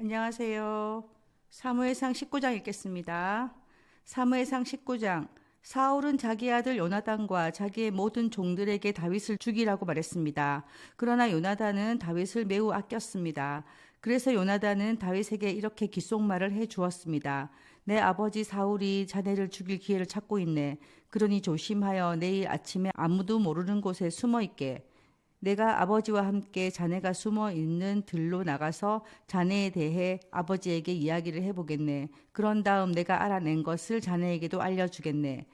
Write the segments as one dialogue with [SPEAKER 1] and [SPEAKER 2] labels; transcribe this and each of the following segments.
[SPEAKER 1] 안녕하세요. 사무엘상 19장 읽겠습니다. 사무엘상 19장. 사울은 자기 아들 요나단과 자기의 모든 종들에게 다윗을 죽이라고 말했습니다. 그러나 요나단은 다윗을 매우 아꼈습니다. 그래서 요나단은 다윗에게 이렇게 귓속말을 해 주었습니다. 내 아버지 사울이 자네를 죽일 기회를 찾고 있네. 그러니 조심하여 내일 아침에 아무도 모르는 곳에 숨어 있게. 내가 아버지와 함께 자네가 숨어 있는 들로 나가서 자네에 대해 아버지에게 이야기를 해보겠네. 그런 다음 내가 알아낸 것을 자네에게도 알려주겠네.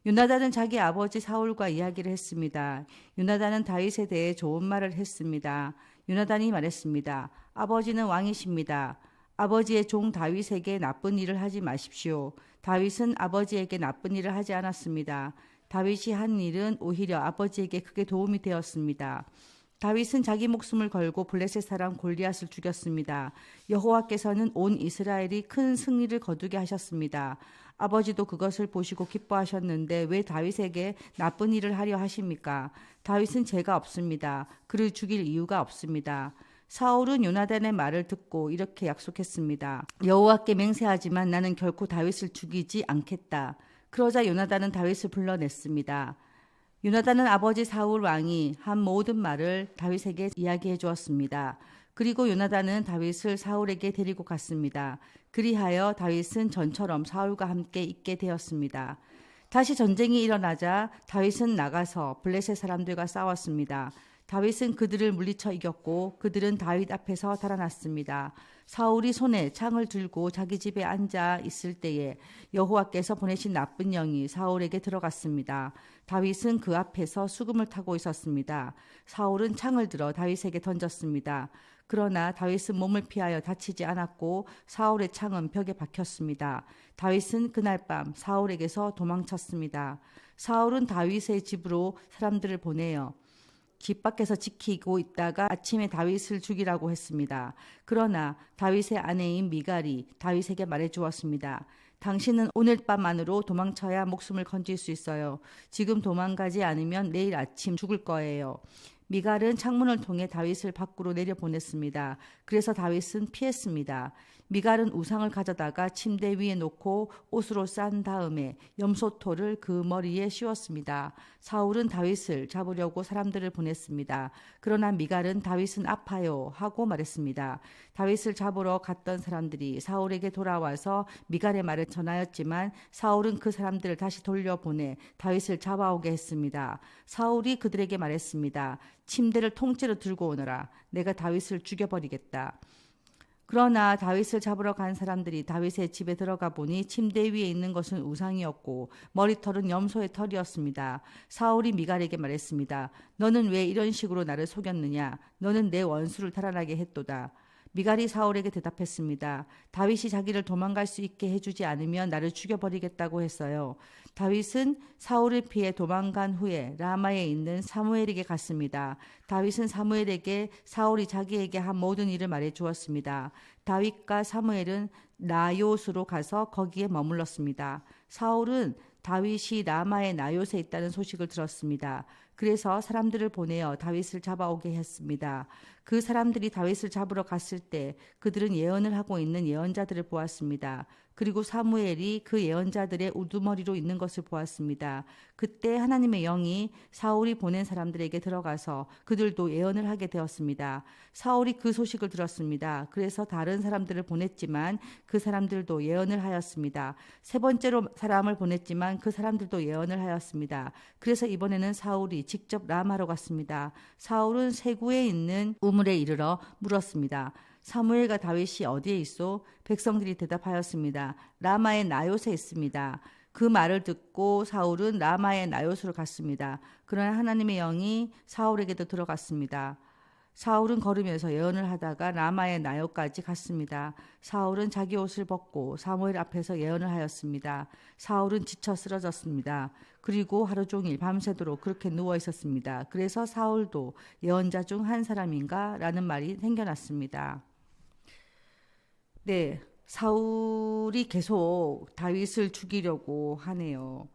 [SPEAKER 1] 요나단은 자기 아버지 사울과 이야기를 했습니다. 요나단은 다윗에 대해 좋은 말을 했습니다. 요나단이 말했습니다. 아버지는 왕이십니다. 아버지의 종 다윗에게 나쁜 일을 하지 마십시오. 다윗은 아버지에게 나쁜 일을 하지 않았습니다. 다윗이 한 일은 오히려 아버지에게 크게 도움이 되었습니다. 다윗은 자기 목숨을 걸고 블레셋 사람 골리앗을 죽였습니다. 여호와께서는 온 이스라엘이 큰 승리를 거두게 하셨습니다. 아버지도 그것을 보시고 기뻐하셨는데 왜 다윗에게 나쁜 일을 하려 하십니까? 다윗은 죄가 없습니다. 그를 죽일 이유가 없습니다. 사울은 요나단의 말을 듣고 이렇게 약속했습니다. 여호와께 맹세하지만 나는 결코 다윗을 죽이지 않겠다. 그러자 요나단은 다윗을 불러냈습니다. 요나단은 아버지 사울 왕이 한 모든 말을 다윗에게 이야기해 주었습니다. 그리고 요나단은 다윗을 사울에게 데리고 갔습니다. 그리하여 다윗은 전처럼 사울과 함께 있게 되었습니다. 다시 전쟁이 일어나자 다윗은 나가서 블레셋 사람들과 싸웠습니다. 다윗은 그들을 물리쳐 이겼고 그들은 다윗 앞에서 달아났습니다. 사울이 손에 창을 들고 자기 집에 앉아 있을 때에 여호와께서 보내신 나쁜 영이 사울에게 들어갔습니다. 다윗은 그 앞에서 수금을 타고 있었습니다. 사울은 창을 들어 다윗에게 던졌습니다. 그러나 다윗은 몸을 피하여 다치지 않았고 사울의 창은 벽에 박혔습니다. 다윗은 그날 밤 사울에게서 도망쳤습니다. 사울은 다윗의 집으로 사람들을 보내어 집 밖에서 지키고 있다가 아침에 다윗을 죽이라고 했습니다. 그러나 다윗의 아내인 미갈이 다윗에게 말해 주었습니다. 당신은 오늘 밤 안으로 도망쳐야 목숨을 건질 수 있어요. 지금 도망가지 않으면 내일 아침 죽을 거예요. 미갈은 창문을 통해 다윗을 밖으로 내려보냈습니다. 그래서 다윗은 피했습니다. 미갈은 우상을 가져다가 침대 위에 놓고 옷으로 싼 다음에 염소토를 그 머리에 씌웠습니다. 사울은 다윗을 잡으려고 사람들을 보냈습니다. 그러나 미갈은 다윗은 아파요 하고 말했습니다. 다윗을 잡으러 갔던 사람들이 사울에게 돌아와서 미갈의 말을 전하였지만 사울은 그 사람들을 다시 돌려보내 다윗을 잡아오게 했습니다. 사울이 그들에게 말했습니다. 침대를 통째로 들고 오너라. 내가 다윗을 죽여버리겠다. 그러나 다윗을 잡으러 간 사람들이 다윗의 집에 들어가 보니 침대 위에 있는 것은 우상이었고 머리털은 염소의 털이었습니다. 사울이 미갈에게 말했습니다. 너는 왜 이런 식으로 나를 속였느냐? 너는 내 원수를 달아나게 했도다. 미갈이 사울에게 대답했습니다. 다윗이 자기를 도망갈 수 있게 해주지 않으면 나를 죽여버리겠다고 했어요. 다윗은 사울을 피해 도망간 후에 라마에 있는 사무엘에게 갔습니다. 다윗은 사무엘에게 사울이 자기에게 한 모든 일을 말해 주었습니다. 다윗과 사무엘은 나요스로 가서 거기에 머물렀습니다. 사울은 다윗이 라마의 나요스에 있다는 소식을 들었습니다. 그래서 사람들을 보내어 다윗을 잡아오게 했습니다. 그 사람들이 다윗을 잡으러 갔을 때 그들은 예언을 하고 있는 예언자들을 보았습니다. 그리고 사무엘이 그 예언자들의 우두머리로 있는 것을 보았습니다. 그때 하나님의 영이 사울이 보낸 사람들에게 들어가서 그들도 예언을 하게 되었습니다. 사울이 그 소식을 들었습니다. 그래서 다른 사람들을 보냈지만 그 사람들도 예언을 하였습니다. 세 번째로 사람을 보냈지만 그 사람들도 예언을 하였습니다. 그래서 이번에는 사울이 직접 라마로 갔습니다. 사울은 세구에 있는 우물에 이르러 물었습니다. 사무엘과 다윗이 어디에 있소? 백성들이 대답하였습니다. 라마의 나요스에 있습니다. 그 말을 듣고 사울은 라마의 나요스로 갔습니다. 그러나 하나님의 영이 사울에게도 들어갔습니다. 사울은 걸으면서 예언을 하다가 라마의 나요까지 갔습니다. 사울은 자기 옷을 벗고 사무엘 앞에서 예언을 하였습니다. 사울은 지쳐 쓰러졌습니다. 그리고 하루 종일 밤새도록 그렇게 누워 있었습니다. 그래서 사울도 예언자 중 한 사람인가? 라는 말이 생겨났습니다. 네, 사울이 계속 다윗을 죽이려고 하네요.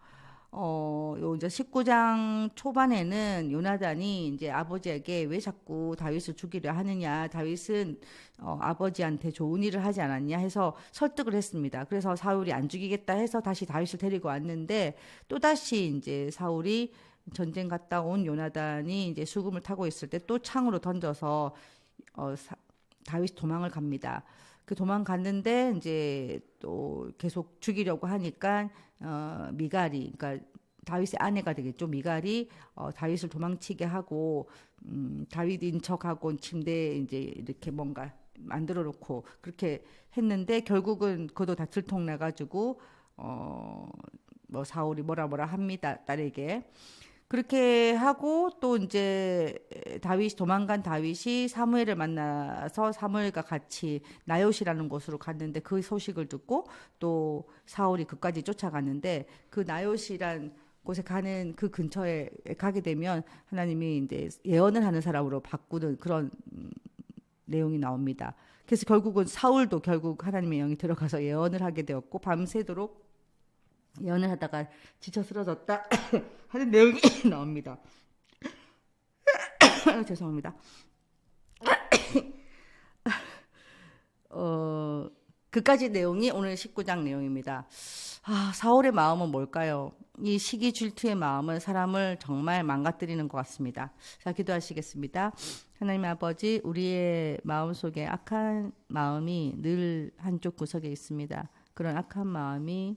[SPEAKER 1] 요 이제 19장 초반에는 요나단이 이제 아버지에게 왜 자꾸 다윗을 죽이려 하느냐, 다윗은 아버지한테 좋은 일을 하지 않았냐 해서 설득을 했습니다. 그래서 사울이 안 죽이겠다 해서 다시 다윗을 데리고 왔는데 또 다시 이제 사울이 전쟁 갔다 온 요나단이 이제 수금을 타고 있을 때 또 창으로 던져서 다윗이 도망을 갑니다. 그 도망갔는데 이제 또 계속 죽이려고 하니까 미갈이, 그러니까 다윗의 아내가 되겠죠. 미갈이 다윗을 도망치게 하고 다윗인 척하고 침대에 이제 이렇게 뭔가 만들어 놓고 그렇게 했는데 결국은 그도 다 들통나가지고 뭐 사울이 뭐라 합니다, 딸에게. 그렇게 하고 또 이제 다윗이 도망간 다윗이 사무엘을 만나서 사무엘과 같이 나요시라는 곳으로 갔는데 그 소식을 듣고 또 사울이 그까지 쫓아갔는데 그 나요시란 곳에 가는 그 근처에 가게 되면 하나님이 이제 예언을 하는 사람으로 바꾸는 그런 내용이 나옵니다. 그래서 결국은 사울도 결국 하나님의 영이 들어가서 예언을 하게 되었고 밤새도록 예언을 하다가 지쳐 쓰러졌다 하는 내용이 나옵니다. 죄송합니다. 그까지 내용이 오늘 19장 내용입니다. 사울의 마음은 뭘까요? 이 시기 질투의 마음은 사람을 정말 망가뜨리는 것 같습니다. 자, 기도하시겠습니다. 하나님 아버지, 우리의 마음속에 악한 마음이 늘 한쪽 구석에 있습니다. 그런 악한 마음이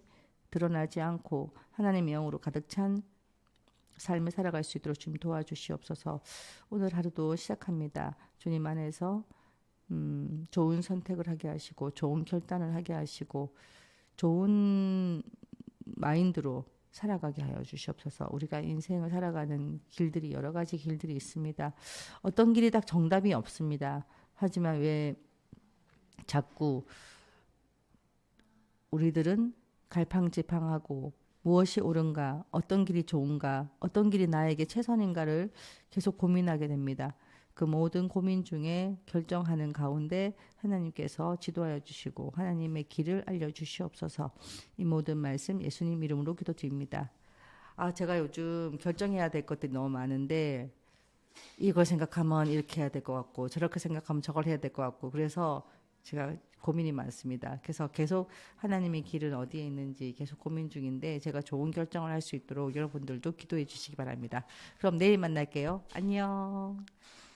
[SPEAKER 1] 드러나지 않고 하나님의 영으로 가득 찬 삶을 살아갈 수 있도록 주님 도와주시옵소서. 오늘 하루도 시작합니다. 주님 안에서 좋은 선택을 하게 하시고 좋은 결단을 하게 하시고 좋은 마인드로 살아가게 하여 주시옵소서. 우리가 인생을 살아가는 길들이 여러 가지 길들이 있습니다. 어떤 길이 다 정답이 없습니다. 하지만 왜 자꾸 우리들은 갈팡질팡하고 무엇이 옳은가, 어떤 길이 좋은가, 어떤 길이 나에게 최선인가를 계속 고민하게 됩니다. 그 모든 고민 중에 결정하는 가운데 하나님께서 지도하여 주시고 하나님의 길을 알려주시옵소서. 이 모든 말씀 예수님 이름으로 기도드립니다. 제가 요즘 결정해야 될 것들이 너무 많은데 이걸 생각하면 이렇게 해야 될 것 같고 저렇게 생각하면 저걸 해야 될 것 같고 그래서 제가 고민이 많습니다. 그래서 계속 하나님의 길은 어디에 있는지 계속 고민 중인데 제가 좋은 결정을 할 수 있도록 여러분들도 기도해 주시기 바랍니다. 그럼 내일 만날게요. 안녕.